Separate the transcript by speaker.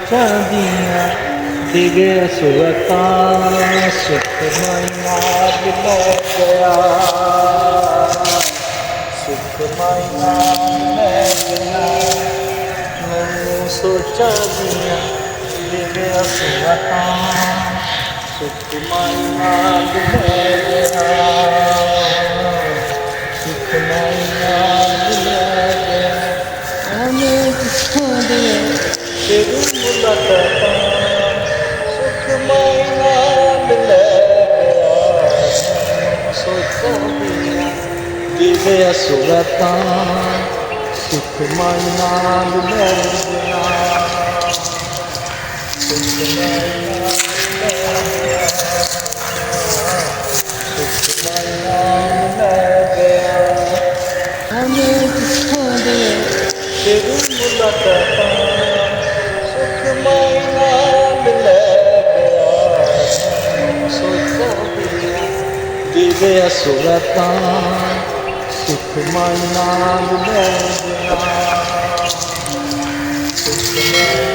Speaker 1: ਸੋਚਾਂ ਦੀਆਂ ਦਿਵੇ ਸੁਰਤਾਂ ਸੁਖਮਈ ਨਾਮ ਲੈ ਗਿਆ ਸੁਖਮਈ ਨਾਮ ਲੈ ਗਿਆ ਮੈਨੂੰ ਸੋਚਾਂ ਦੀਆਂ ਦਿਵੇ ਸੁਰਤਾਂ ਸੁਖਮਈ ਨਾਮ ਲੈ ਗਿਆ ਸੁਖਮਈ ਨਾਮ ਲੈ ਗਿਆ ਆਨੇ ਕਿੱਥੋਂ ਦੇ ਤੇਰੀ ਮੁਲਾਕਾਤਾਂ ਸੁਖਮਈ ਨਾਮ ਲੈ ਗਿਆ ਸੋਚਾਂ ਦੀਆਂ ਦਿਵੇ ਸੁਰਤਾਂ ਸੁਖਮਈ ਨਾਮ ਲੈ ਗਿਆ ਸੁਖਮਈ ਨਾਮ ਲੈ ਗਿਆ ਸੁਖਮਈ ਨਾਮ ਲੈ ਗਿਆ ਆਨੇ ਕਿੱਥੋਂ ਦੇ ਤੇਰੀ ਮੁਲਾਕਾਤਾਂ ਸੁਖਮਈ ਨਾਮ ਲੈ ਗਿਆ ਸੋਚਾਂ ਦੀਆਂ ਦਿਵੇ ਸੁਰਤਾਂ ਸੁਖਮਈ ਨਾਮ ਲੈ ਗਿਆ ਸੁਖਮਈ